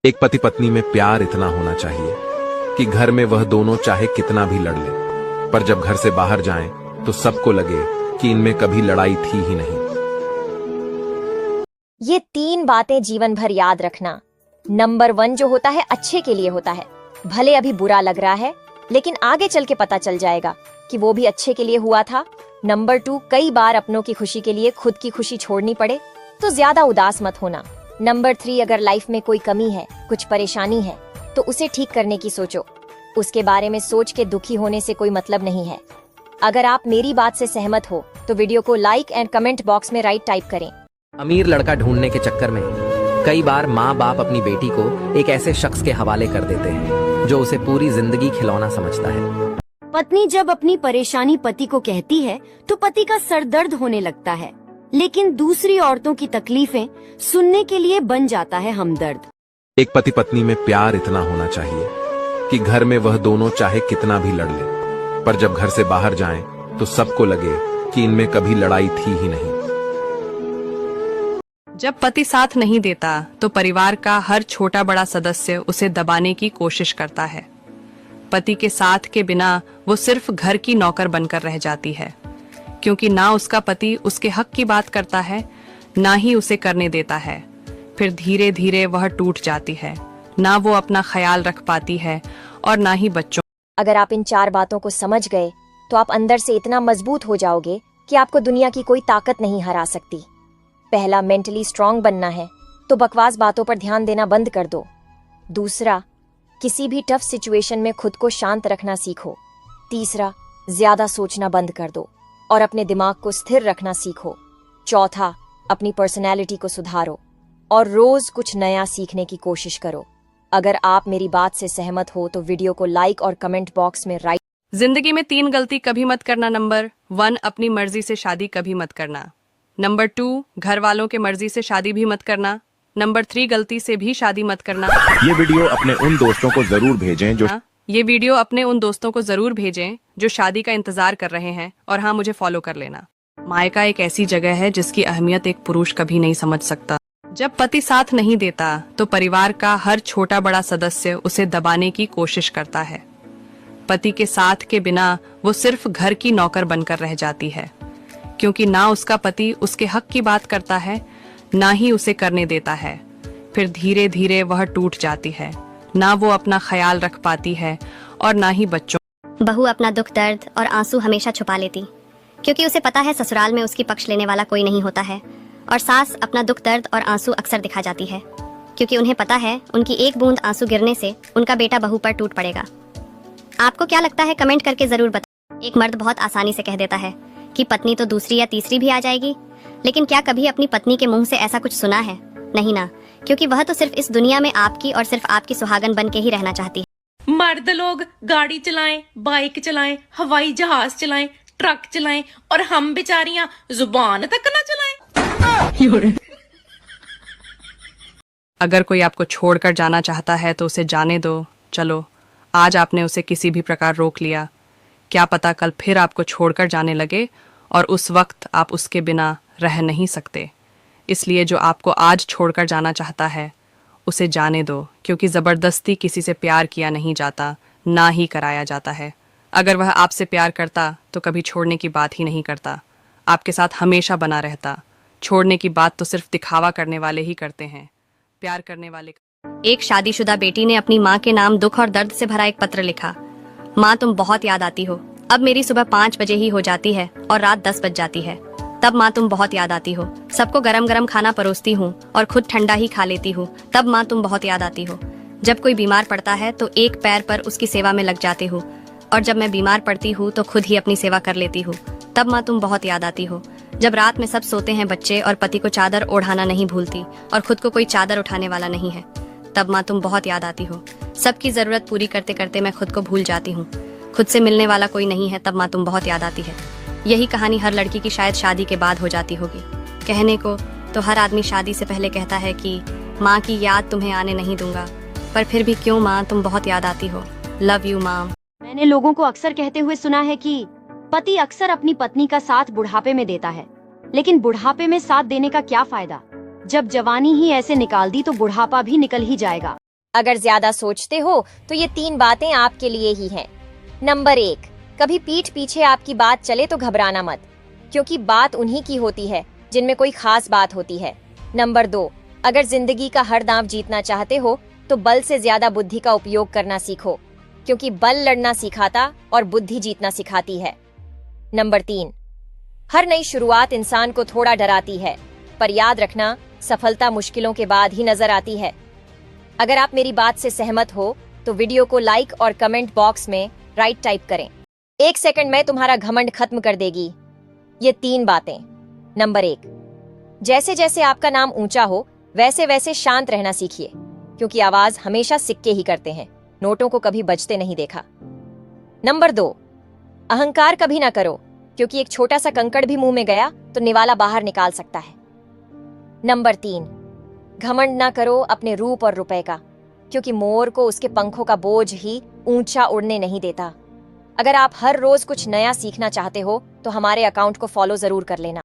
एक पति पत्नी में प्यार इतना होना चाहिए कि घर में वह दोनों चाहे कितना भी लड़ ले, पर जब घर से बाहर जाएं तो सबको लगे कि इनमें कभी लड़ाई थी ही नहीं। ये 3 बातें जीवन भर याद रखना। नंबर 1 जो होता है अच्छे के लिए होता है, भले अभी बुरा लग रहा है लेकिन आगे चल के पता चल जाएगा कि वो भी अच्छे के लिए हुआ था। नंबर 2 कई बार अपनों की खुशी के लिए खुद की खुशी छोड़नी पड़े तो ज्यादा उदास मत होना। नंबर 3 अगर लाइफ में कोई कमी है, कुछ परेशानी है तो उसे ठीक करने की सोचो, उसके बारे में सोच के दुखी होने से कोई मतलब नहीं है। अगर आप मेरी बात से सहमत हो तो वीडियो को लाइक एंड कमेंट बॉक्स में राइट टाइप करें। अमीर लड़का ढूंढने के चक्कर में कई बार माँ बाप अपनी बेटी को एक ऐसे शख्स के हवाले कर देते हैं जो उसे पूरी जिंदगी खिलौना समझता है। पत्नी जब अपनी परेशानी पति को कहती है तो पति का सर दर्द होने लगता है, लेकिन दूसरी औरतों की तकलीफें सुनने के लिए बन जाता है हमदर्द। एक पति पत्नी में प्यार इतना होना चाहिए कि घर में वह दोनों चाहे कितना भी लड़ ले, पर जब घर से बाहर जाएं तो सबको लगे कि इनमें कभी लड़ाई थी ही नहीं। जब पति साथ नहीं देता तो परिवार का हर छोटा बड़ा सदस्य उसे दबाने की कोशिश करता है। पति के साथ के बिना वो सिर्फ घर की नौकर बनकर रह जाती है, क्योंकि ना उसका पति उसके हक की बात करता है, ना ही उसे करने देता है। फिर धीरे धीरे वह टूट जाती है, ना वो अपना ख्याल रख पाती है और ना ही बच्चों। अगर आप इन 4 बातों को समझ गए तो आप अंदर से इतना मजबूत हो जाओगे कि आपको दुनिया की कोई ताकत नहीं हरा सकती। पहला, मेंटली स्ट्रांग बनना है तो बकवास बातों पर ध्यान देना बंद कर दो। दूसरा, किसी भी टफ सिचुएशन में खुद को शांत रखना सीखो। तीसरा, ज्यादा सोचना बंद कर दो और अपने दिमाग को स्थिर रखना सीखो। चौथा, अपनी पर्सनैलिटी को सुधारो और रोज कुछ नया सीखने की कोशिश करो। अगर आप मेरी बात से सहमत हो तो वीडियो को लाइक और कमेंट बॉक्स में राइट। जिंदगी में 3 गलती कभी मत करना। नंबर 1 अपनी मर्जी से शादी कभी मत करना। नंबर 2 घर वालों के मर्जी से शादी भी मत करना। नंबर 3 गलती से भी शादी मत करना। ये वीडियो अपने उन दोस्तों को जरूर भेजें जो शादी का इंतजार कर रहे हैं, और हाँ, मुझे फॉलो कर लेना। मायका एक ऐसी जगह है जिसकी अहमियत एक पुरुष कभी नहीं समझ सकता। जब पति साथ नहीं देता तो परिवार का हर छोटा बड़ा सदस्य उसे दबाने की कोशिश करता है। पति के साथ के बिना वो सिर्फ घर की नौकर बनकर रह जाती है, क्योंकि ना उसका पति उसके हक की बात करता है, ना ही उसे करने देता है। फिर धीरे धीरे वह टूट जाती है, ना वो अपना ख्याल रख पाती है और ना ही बच्चों। बहू अपना दुख दर्द और आंसू हमेशा छुपा लेती, क्योंकि उसे पता है ससुराल में उसकी पक्ष लेने वाला कोई नहीं होता है। और सास अपना दुख दर्द और आंसू अक्सर दिखा जाती है, क्योंकि उन्हें पता है उनकी एक बूंद आंसू गिरने से उनका बेटा बहू पर टूट पड़ेगा। आपको क्या लगता है, कमेंट करके जरूर बताएं। एक मर्द बहुत आसानी से कह देता है कि पत्नी तो दूसरी या तीसरी भी आ जाएगी, लेकिन क्या कभी अपनी पत्नी के मुंह से ऐसा कुछ सुना है? नहीं ना, क्योंकि वह तो सिर्फ इस दुनिया में आपकी और सिर्फ आपकी सुहागन बन के ही रहना चाहती है। मर्द लोग गाड़ी चलाएं, बाइक चलाएं, हवाई जहाज चलाएं, ट्रक चलाएं, और हम बेचारियां जुबान तक न चलाएं। अगर कोई आपको छोड़कर जाना चाहता है तो उसे जाने दो। चलो, आज आपने उसे किसी भी प्रकार रोक लिया, क्या पता कल फिर आपको छोड़कर जाने लगे और उस वक्त आप उसके बिना रह नहीं सकते। इसलिए जो आपको आज छोड़कर जाना चाहता है उसे जाने दो, क्योंकि ज़बरदस्ती किसी से प्यार किया नहीं जाता, ना ही कराया जाता है। अगर वह आपसे प्यार करता तो कभी छोड़ने की बात ही नहीं करता, आपके साथ हमेशा बना रहता। छोड़ने की बात तो सिर्फ दिखावा करने वाले ही करते हैं, प्यार करने वाले। एक शादीशुदा बेटी ने अपनी माँ के नाम दुख और दर्द से भरा एक पत्र लिखा। माँ, तुम बहुत याद आती हो। अब मेरी सुबह 5 बजे ही हो जाती है और रात 10 बज जाती है। तब माँ तुम बहुत याद आती हो। सबको गरम गरम खाना परोसती हूँ और खुद ठंडा ही खा लेती हूँ। तब माँ तुम बहुत याद आती हो। जब कोई बीमार पड़ता है तो एक पैर पर उसकी सेवा में लग जाती हूँ, और जब मैं बीमार पड़ती हूँ तो खुद ही अपनी सेवा कर लेती हूँ। तब माँ तुम बहुत याद आती हो। जब रात में सब सोते हैं बच्चे और पति को चादर ओढ़ाना नहीं भूलती और खुद को कोई चादर उठाने वाला नहीं है, तब माँ तुम बहुत याद आती हो। सबकी जरूरत पूरी करते करते मैं खुद को भूल जाती हूँ, खुद से मिलने वाला कोई नहीं है, तब माँ तुम बहुत याद आती है। यही कहानी हर लड़की की शायद शादी के बाद हो जाती होगी। कहने को तो हर आदमी शादी से पहले कहता है कि माँ की याद तुम्हें आने नहीं दूंगा, पर फिर भी क्यों माँ तुम बहुत याद आती हो। लव यू माम। मैंने लोगों को अक्सर कहते हुए सुना है कि पति अक्सर अपनी पत्नी का साथ बुढ़ापे में देता है, लेकिन बुढ़ापे में साथ देने का क्या फायदा? जब जवानी ही ऐसे निकाल दी तो बुढ़ापा भी निकल ही जाएगा। अगर ज्यादा सोचते हो तो ये 3 बातें आपके लिए ही हैं। नंबर 1, कभी पीठ पीछे आपकी बात चले तो घबराना मत, क्योंकि बात उन्हीं की होती है जिनमें कोई खास बात होती है। नंबर 2, अगर जिंदगी का हर दांव जीतना चाहते हो तो बल से ज्यादा बुद्धि का उपयोग करना सीखो, क्योंकि बल लड़ना सिखाता और बुद्धि जीतना सिखाती है। नंबर 3, हर नई शुरुआत इंसान को थोड़ा डराती है, पर याद रखना सफलता मुश्किलों के बाद ही नजर आती है। अगर आप मेरी बात से सहमत हो तो वीडियो को लाइक और कमेंट बॉक्स में राइट टाइप करें। 1 सेकंड में तुम्हारा घमंड खत्म कर देगी ये 3 बातें। नंबर 1, जैसे जैसे आपका नाम ऊंचा हो वैसे वैसे शांत रहना सीखिए, क्योंकि आवाज हमेशा सिक्के ही करते हैं, नोटों को कभी बजते नहीं देखा। नंबर 2, अहंकार कभी ना करो, क्योंकि एक छोटा सा कंकड़ भी मुंह में गया तो निवाला बाहर निकाल सकता है। नंबर 3, घमंड ना करो अपने रूप और रुपए का, क्योंकि मोर को उसके पंखों का बोझ ही ऊंचा उड़ने नहीं देता। अगर आप हर रोज कुछ नया सीखना चाहते हो तो हमारे अकाउंट को फॉलो जरूर कर लेना।